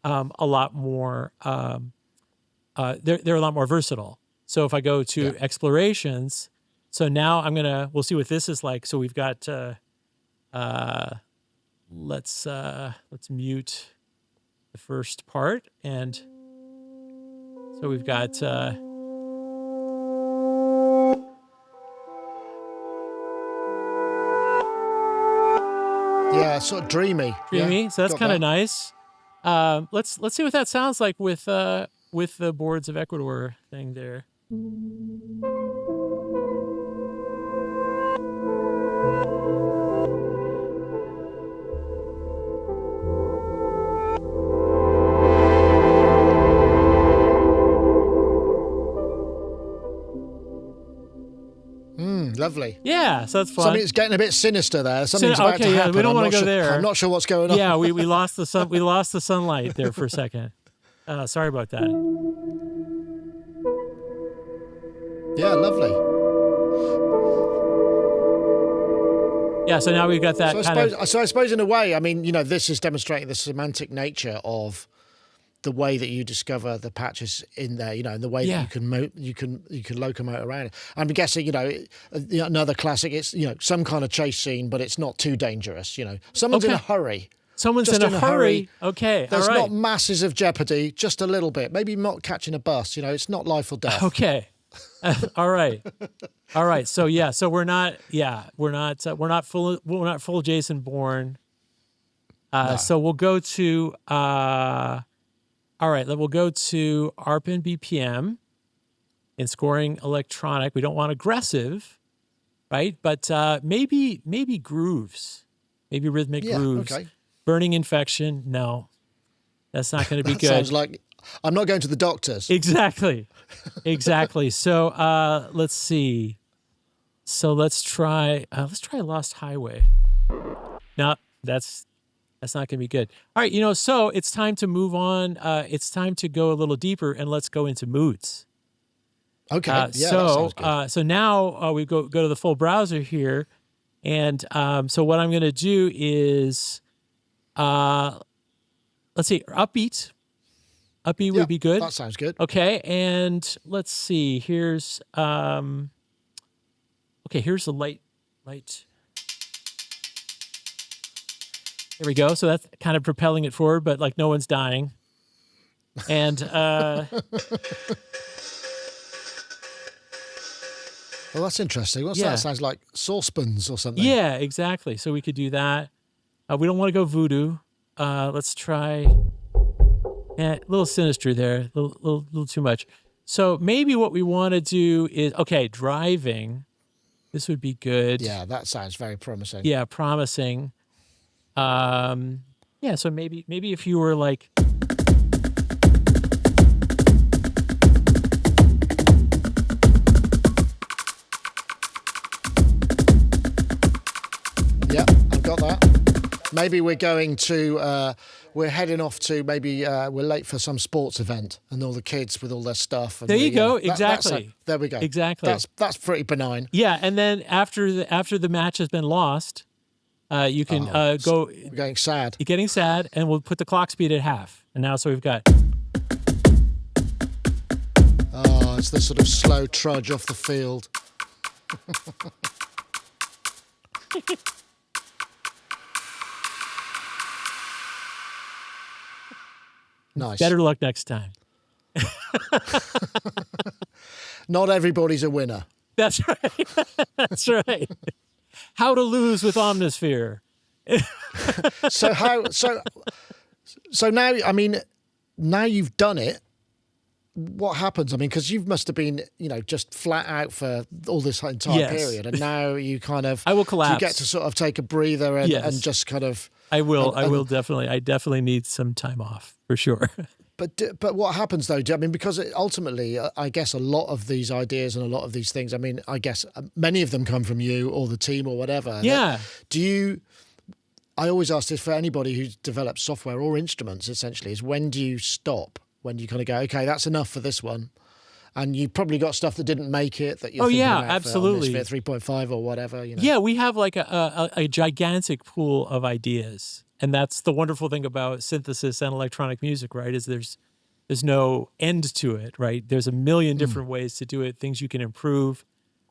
a lot more. They're a lot more versatile. So if I go to explorations, so now we'll see what this is like. So we've got let's mute the first part, and so we've got sort of dreamy. Yeah, so that's kind of nice. Let's see what that sounds like with the Boards of Ecuador thing there. Lovely. Yeah, so that's fun. Something's getting a bit sinister there. Something's about to happen. We don't want to go there. I'm not sure what's going on. Yeah, we lost the sun. We lost the sunlight there for a second. Sorry about that. Yeah, lovely. Yeah, so now we've got that So I suppose in a way, I mean, this is demonstrating the semantic nature of the way that you discover the patches in there, and the way that you can locomote around it. I'm guessing, another classic. It's some kind of chase scene, but it's not too dangerous. Someone's in a hurry. Someone's in a hurry. Okay, there's all right. not masses of jeopardy, just a little bit. Maybe not catching a bus. It's not life or death. Okay, all right. So we're not full Jason Bourne. No. So we'll go to. All right, then we'll go to ARP and BPM in scoring electronic. We don't want aggressive, right? But maybe grooves, maybe rhythmic grooves. Okay. Burning Infection, no, that's not going to be good. Sounds like I'm not going to the doctors. Exactly. So let's see. So let's try Lost Highway. No, that's not going to be good. All right, so it's time to move on. It's time to go a little deeper, and let's go into moods. Okay. That sounds good. So now we go to the full browser here, and so what I'm going to do is, let's see, upbeat. Upbeat would be good. That sounds good. Okay, and let's see. Here's here's the light. Here we go. So that's kind of propelling it forward, but like no one's dying. And well, that's interesting. What's that? Sounds like saucepans or something. Yeah, exactly. So we could do that. We don't want to go voodoo. let's try a little Sinistry there, a little too much. So maybe what we want to do is, okay, driving. This would be good. Yeah, that sounds very promising. Yeah, promising. Yeah, so maybe if you were like, yeah, I've got that. Maybe we're going to, we're heading off to, maybe we're late for some sports event and all the kids with all their stuff. And there you go, exactly. There we go. Exactly. That's pretty benign. Yeah, and then after the match has been lost, you can go. We're getting sad. You're getting sad, and we'll put the clock speed at half. And now, so we've got. Oh, it's the sort of slow trudge off the field. Nice. Better luck next time. Not everybody's a winner. That's right. That's right. How to lose with Omnisphere. So now, I mean, now you've done it. What happens? I mean, because you must have been, just flat out for all this entire period, and now you kind of, I will collapse. You get to sort of take a breather and just kind of. I will definitely. I definitely need some time off for sure. But what happens though? I mean, because ultimately, I guess a lot of these ideas and a lot of these things, I mean, I guess many of them come from you or the team or whatever. Yeah. I always ask this for anybody who's developed software or instruments, essentially, is when do you stop? When do you kind of go, okay, that's enough for this one? And you probably got stuff that didn't make it that you're thinking about absolutely. for 3.5 or whatever. Yeah, we have like a gigantic pool of ideas. And that's the wonderful thing about synthesis and electronic music, right? Is there's no end to it, right? There's a million different ways to do it, things you can improve,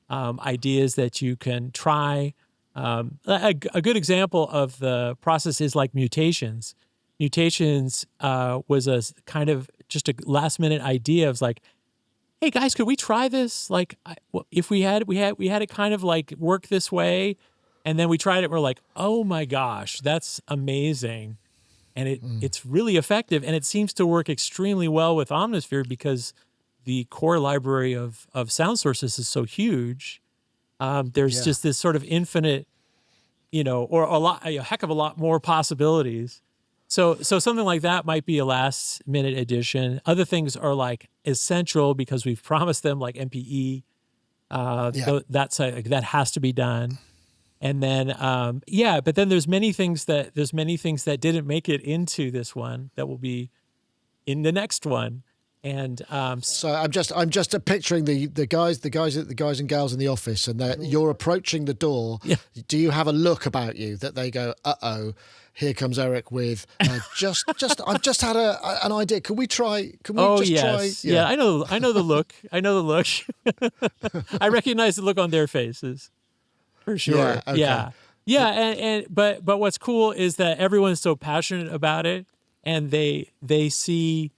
ideas that you can try. A good example of the process is like mutations. Mutations was a kind of just a last minute idea of like, hey guys, could we try this? Like, if we had it kind of like work this way. And then we tried it. We're like, oh my gosh, that's amazing. And it's really effective. And it seems to work extremely well with Omnisphere because the core library of sound sources is so huge. There's just this sort of infinite, or a heck of a lot more possibilities. So something like that might be a last minute addition. Other things are like essential because we've promised them, like MPE. That has to be done. And then, but then there's many things that didn't make it into this one that will be in the next one. And so I'm just picturing the guys and gals in the office, and you're approaching the door. Yeah. Do you have a look about you that they go, uh-oh, here comes Eric with I've just had an idea. Can we try? Try? Yeah, I know the look. I know the look. I recognize the look on their faces. For sure. Yeah. Okay. Yeah. But what's cool is that everyone's so passionate about it, and they see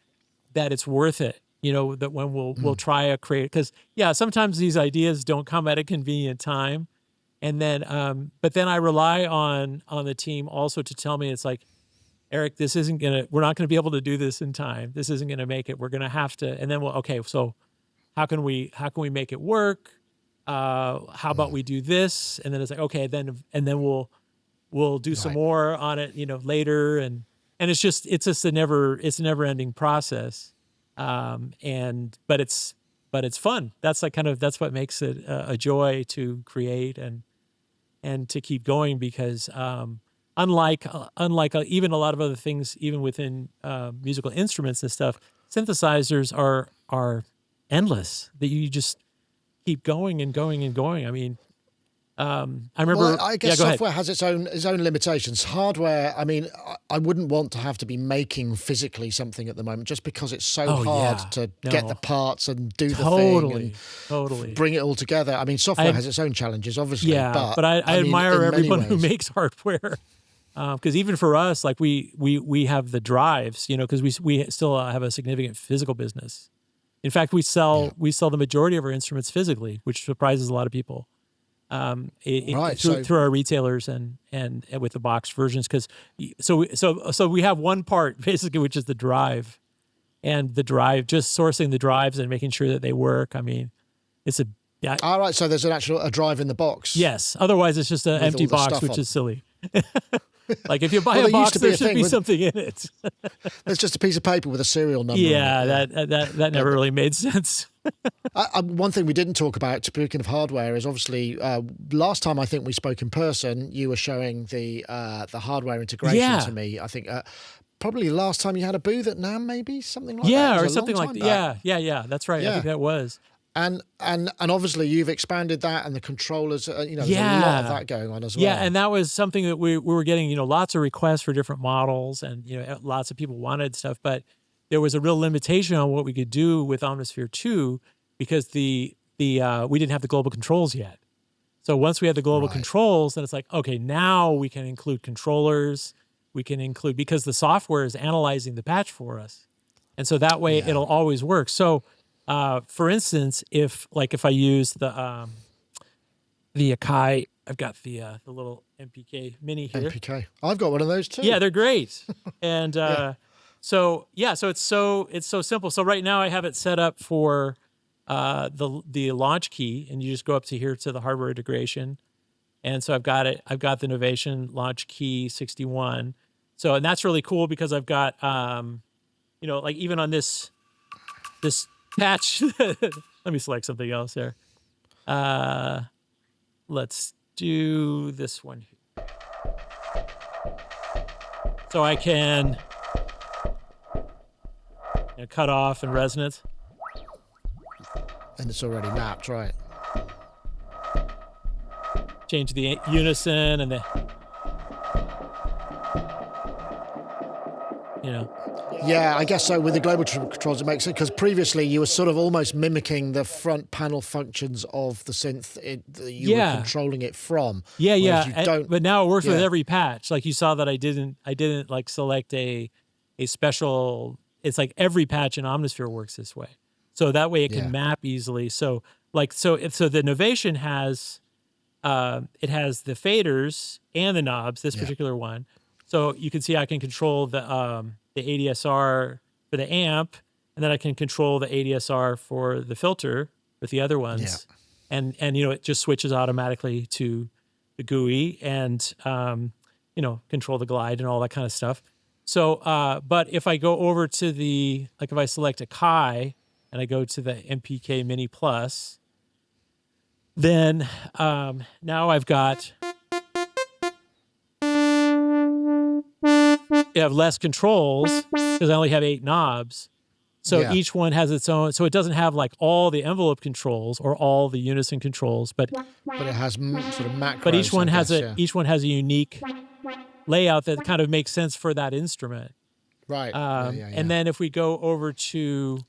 that it's worth it. That when we'll try a create, because sometimes these ideas don't come at a convenient time, and then but then I rely on the team also to tell me, it's like, Eric, we're not gonna be able to do this in time. This isn't gonna make it. We're gonna have to, and then so how can we make it work? How about we do this? And then it's like, okay, then we'll do some more on it, later. And it's a never ending process. But it's fun. That's that's what makes it a joy to create and to keep going, because, unlike even a lot of other things, even within, musical instruments and stuff, synthesizers are endless, that you just keep going and going and going. I mean, I remember. Well, I guess software has its own limitations. Hardware, I mean, I wouldn't want to have to be making physically something at the moment, just because it's so hard to get the parts and do the thing and bring it all together. I mean, software has its own challenges, obviously. Yeah, but I admire everyone who makes hardware, because even for us, like we have the drives, because we still have a significant physical business. In fact, we sell the majority of our instruments physically, which surprises a lot of people. Right. through our retailers and with the box versions. Because so we have one part basically, which is the drive, and the drive, just sourcing the drives and making sure that they work. I mean, it's all right. So there's a drive in the box. Yes. Otherwise, it's just an empty box, which is silly. Like if you buy a box, there should be something in it. There's just a piece of paper with a serial number. Yeah, that never really made sense. One thing we didn't talk about, speaking of hardware, is obviously last time I think we spoke in person, you were showing the hardware integration to me. I think probably last time you had a booth at NAMM, maybe something like that. Yeah, or something like that. Yeah. That's right. Yeah. I think that was. And obviously you've expanded that, and the controllers, there's a lot of that going on as well. Yeah, and that was something that we were getting, lots of requests for different models, and lots of people wanted stuff, but there was a real limitation on what we could do with Omnisphere 2 because we didn't have the global controls yet. So once we had the global controls, then it's like, okay, now we can include controllers. We can include, because the software is analyzing the patch for us, and so that way it'll always work. So. For instance, if I use the Akai, I've got the little MPK Mini here. MPK, I've got one of those too. Yeah, they're great. And so it's so simple. So right now I have it set up for the launch key, and you just go up to here to the hardware integration, and so I've got the Novation launch key 61. So, and that's really cool because I've got like even on this patch. Let me select something else there. Let's do this one here. So I can cut off and resonance. And it's already mapped, right? Change the unison and the Yeah, I guess so. With the global controls, it makes sense, because previously you were sort of almost mimicking the front panel functions of the synth that you were controlling it from. Yeah. But now it works with every patch. Like you saw that I didn't like select a special. It's like every patch in Omnisphere works this way, so that way it can map easily. So the Novation has it has the faders and the knobs. This particular one, so you can see I can control the ADSR for the amp, and then I can control the ADSR for the filter with the other ones. And it just switches automatically to the GUI and, control the glide and all that kind of stuff. So, but if I go over to if I select Akai and I go to the MPK Mini Plus, then now I've got... You have less controls because I only have 8 knobs. So each one has its own. So it doesn't have like all the envelope controls or all the unison controls, but it has sort of macros. But each one each one has a unique layout that kind of makes sense for that instrument. Right. And then if we go over to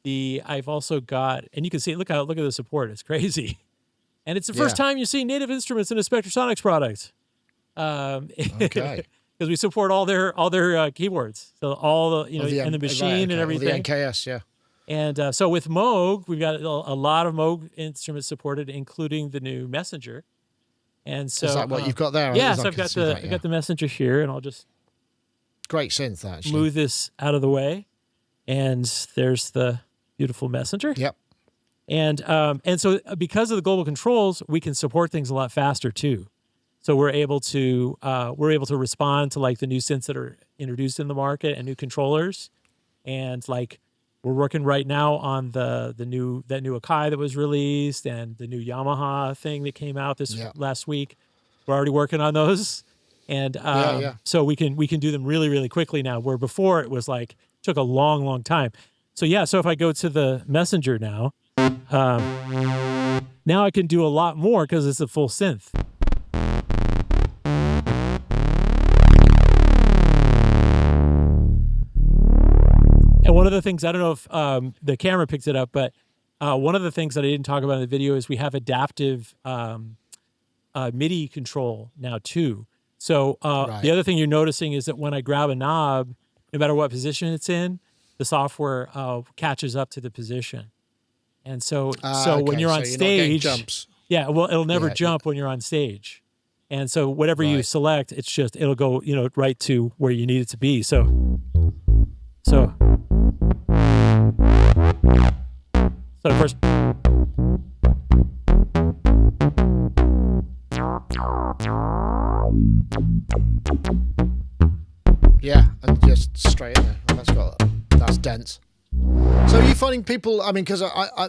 I've also got, and you can see, look at the support. It's crazy, and it's the first time you see native instruments in a Spectrasonics product. Okay. Because we support all their keyboards, so all the and the machine and everything. The NKS, And so with Moog, we've got a lot of Moog instruments supported, including the new Messenger. And so is that what you've got there? Yeah, so I've got the Messenger here, and I'll just great synth actually. Move this out of the way, and there's the beautiful Messenger. Yep. And so because of the global controls, we can support things a lot faster too. So we're able to respond to like the new synths that are introduced in the market and new controllers, and like we're working right now on that new Akai that was released and the new Yamaha thing that came out last week. We're already working on those, and so we can do them really, really quickly now. Where before it was like took a long time. So so if I go to the Messenger now, now I can do a lot more because it's a full synth. And one of the things, I don't know if the camera picks it up, but one of the things that I didn't talk about in the video is we have adaptive MIDI control now too. So the other thing you're noticing is that when I grab a knob, no matter what position it's in, the software catches up to the position. And so when you're on stage, Yeah, well, it'll never Yeah, jump when you're on stage. And so whatever you right. select, it'll go, right to where you need it to be. So of course, Yeah, and just straight in there. That's dense. So are you finding people? I mean, because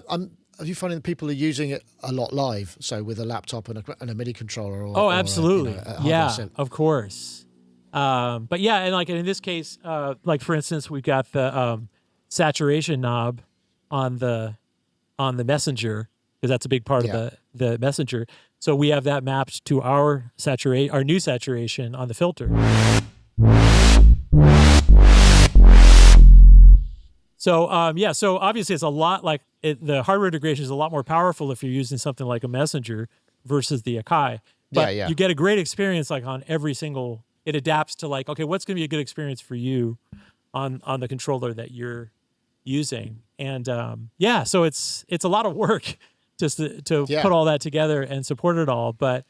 I'm. Are you finding that people are using it a lot live? So with a laptop and a MIDI controller, or absolutely, a hardware yeah, synth? of course. But yeah, and like in this case, like for instance, we've got the saturation knob on the messenger, because that's a big part Yeah. of the messenger. So we have that mapped to our new saturation on the filter. So so obviously it's a lot like the hardware integration is a lot more powerful if you're using something like a messenger versus the Akai. But Yeah. you get a great experience like on every single. It adapts to like, okay, what's going to be a good experience for you on the controller that you're using, and so it's a lot of work just to Yeah. put all that together and support it all. But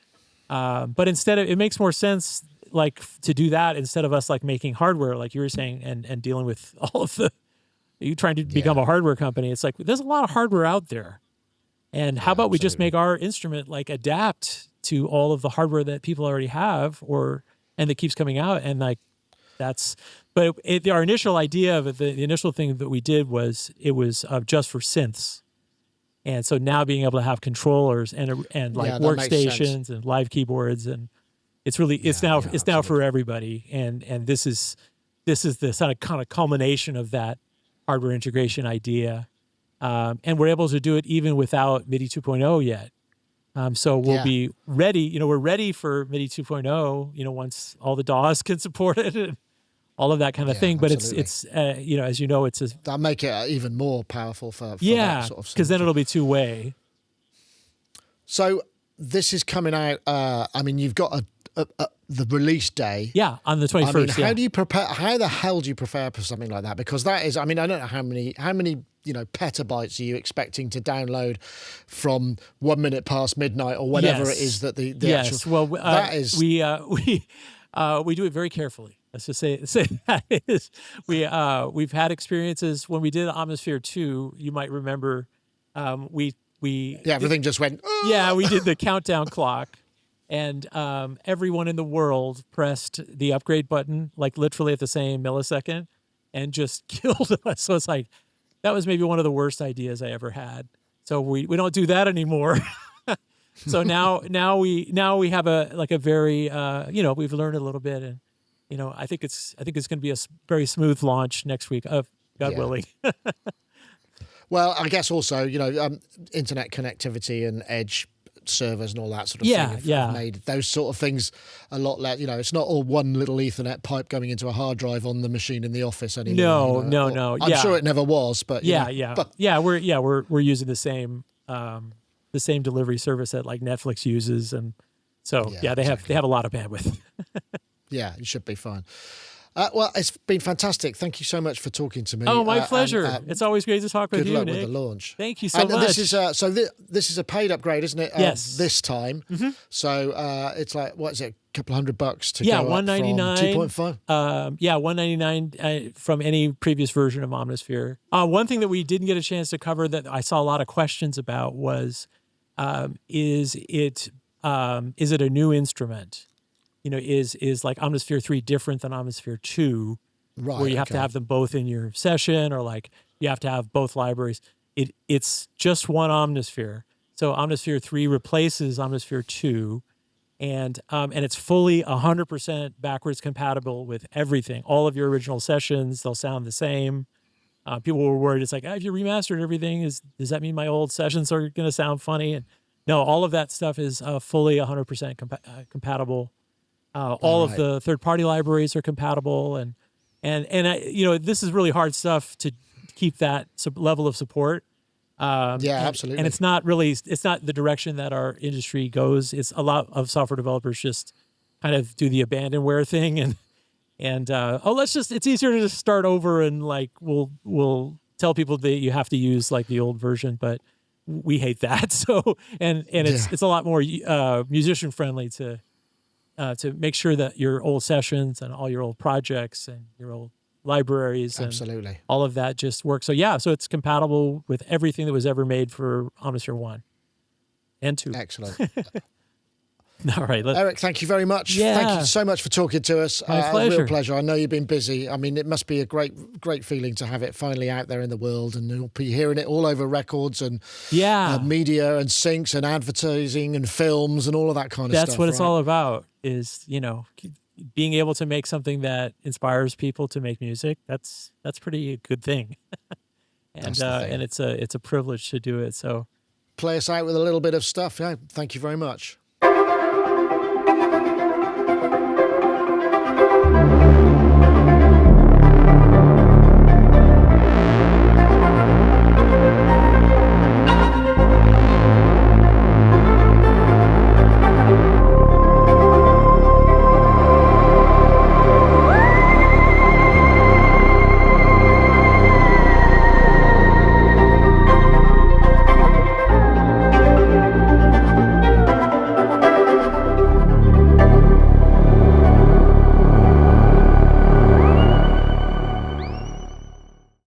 instead of, it makes more sense like to do that instead of us like making hardware like you were saying and dealing with all of the. You trying to become a hardware company. It's like, there's a lot of hardware out there. And how about we just make our instrument like adapt to all of the hardware that people already have and that keeps coming out. And like, our initial idea of it, the initial thing that we did was it was just for synths. And so now being able to have controllers and like workstations and live keyboards, and it's really, it's now for everybody. And this is the kind of culmination of that hardware integration idea. And we're able to do it even without MIDI 2.0 yet. So we'll be ready, we're ready for MIDI 2.0, once all the DAWs can support it and all of that kind of thing. But absolutely. it's as you know, that'll make it even more powerful for that sort of because then it'll be two-way. So this is coming out. I mean, you've got the release day. Yeah, on the 21st. I mean, how do you prepare? How the hell do you prepare for something like that? Because that is, I mean, I don't know how many petabytes are you expecting to download from 1 minute past midnight or whatever it is that the actual. Well, that is we do it very carefully. Let's just say that is we've had experiences when we did Omnisphere 2. You might remember everything just went. Yeah, we did the countdown clock. And everyone in the world pressed the upgrade button, like literally at the same millisecond, and just killed us. So it's like, that was maybe one of the worst ideas I ever had. So we don't do that anymore. So now we have a very we've learned a little bit, and I think it's going to be a very smooth launch next week, God willing. Well, I guess also internet connectivity and edge servers and all that sort of thing have made those sort of things a lot less. It's not all one little Ethernet pipe going into a hard drive on the machine in the office anymore. No. I'm sure it never was, but we're using the same delivery service that like Netflix uses, and so they have a lot of bandwidth. Yeah, it should be fine. Well, it's been fantastic. Thank you so much for talking to me. Oh, my pleasure. It's always great to talk with you, Good luck Nick. with the launch. Thank you so much. This is this is a paid upgrade, isn't it? Yes. This time. Mm-hmm. So it's like, what is it? A couple $100 to go $199 from 2.5. $199 from any previous version of Omnisphere. One thing that we didn't get a chance to cover that I saw a lot of questions about was, is it a new instrument? Is like Omnisphere 3 different than Omnisphere 2, right, where you have to have them both in your session, or like you have to have both libraries? It's just one Omnisphere. So Omnisphere 3 replaces Omnisphere 2, and it's fully 100% backwards compatible with everything. All of your original sessions, they'll sound the same. People were worried. It's like, if you remastered everything, does that mean my old sessions are going to sound funny? And no, all of that stuff is fully 100% compatible. All of the third-party libraries are compatible, and this is really hard stuff to keep that level of support. Absolutely. And it's not the direction that our industry goes. It's a lot of software developers just kind of do the abandonware thing, and it's easier to just start over, and like we'll tell people that you have to use like the old version, but we hate that. So and it's a lot more musician friendly to make sure that your old sessions and all your old projects and your old libraries and Absolutely. all of that just works. So yeah, so it's compatible with everything that was ever made for Omnisphere 1 and 2. Excellent. All right, Eric, thank you very much. Yeah. Thank you so much for talking to us. My A pleasure. real pleasure. I know you've been busy. I mean, it must be a great feeling to have it finally out there in the world, and you'll be hearing it all over records and media and syncs and advertising and films and all of that kind of stuff. That's what it's all about, is, you know, being able to make something that inspires people to make music. That's pretty good thing. And and it's a privilege to do it. So play us out with a little bit of stuff. Yeah, thank you very much.